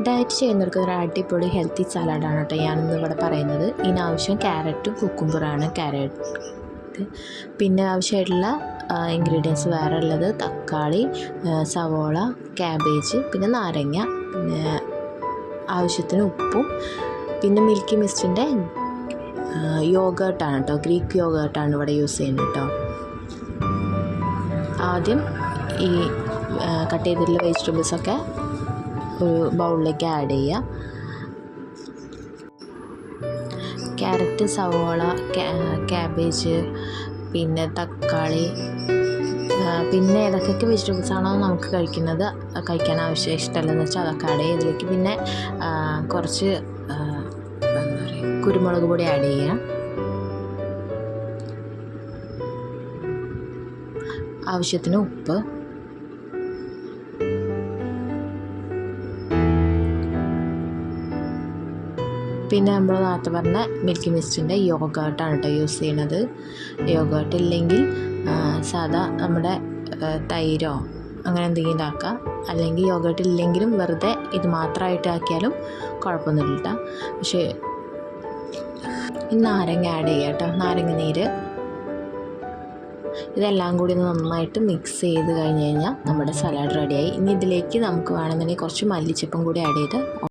Diet ചെയ്യുന്നവർക്ക് ഒരു അടിപൊളി ഹെൽത്തി സലാഡാണ് കേട്ടോ ഞാനിന്ന് ഇവിടെ പറയുന്നത്. ഇതിനാവശ്യം ക്യാരറ്റും കുക്കുംബറാണ്. ക്യാരറ്റ് പിന്നെ ആവശ്യമായിട്ടുള്ള ഇൻഗ്രീഡിയൻസ് വേറെ ഉള്ളത് തക്കാളി, സവോള, ക്യാബേജ്, പിന്നെ നാരങ്ങ, പിന്നെ ആവശ്യത്തിന് ഉപ്പും, പിന്നെ മിൽക്കി മിസ്റ്റിൻ്റെ യോഗേർട്ടാണ് കേട്ടോ, ഗ്രീക്ക് യോഗേർട്ടാണ് ഇവിടെ യൂസ് ചെയ്യുന്നത് കേട്ടോ. ആദ്യം ഈ കട്ട് ചെയ്തിട്ടുള്ള വെജിറ്റബിൾസൊക്കെ ഒരു ബൗളിലേക്ക് ആഡ് ചെയ്യുക. ക്യാരറ്റ്, സവോള, ക്യാബേജ്, പിന്നെ തക്കാളി, പിന്നെ ഏതൊക്കെ വെജിറ്റബിൾസാണോ നമുക്ക് കഴിക്കാൻ ആവശ്യം ഇഷ്ടമല്ലെന്ന് വെച്ചാൽ അതൊക്കെ ആഡ് ചെയ്യുക. ഇതിലേക്ക് പിന്നെ കുറച്ച് എന്താ പറയുക, കുരുമുളക് പൊടി ആഡ് ചെയ്യുക. ആവശ്യത്തിന് ഉപ്പ്, പിന്നെ നമ്മൾ നേരത്തെ പറഞ്ഞ മിൽക്കി മിസ്റ്റിൻ്റെ യോഗേർട്ടാണ് കേട്ടോ യൂസ് ചെയ്യണത്. യോഗേർട്ട് ഇല്ലെങ്കിൽ സാധാ നമ്മുടെ തൈരോ അങ്ങനെ എന്തെങ്കിലും ആക്കാം. അല്ലെങ്കിൽ യോഗേർട്ട് ഇല്ലെങ്കിലും വെറുതെ ഇത് മാത്രമായിട്ട് ആക്കിയാലും കുഴപ്പമൊന്നുമില്ല. പക്ഷേ നാരങ്ങ ആഡ് ചെയ്യുക കേട്ടോ, നാരങ്ങ നീര്. ഇതെല്ലാം കൂടി നന്നായിട്ട് മിക്സ് ചെയ്ത് കഴിഞ്ഞ് കഴിഞ്ഞാൽ നമ്മുടെ സലാഡ് റെഡിയായി. ഇനി ഇതിലേക്ക് നമുക്ക് വേണമെന്നുണ്ടെങ്കിൽ കുറച്ച് മല്ലിച്ചപ്പും കൂടി ആഡ് ചെയ്ത്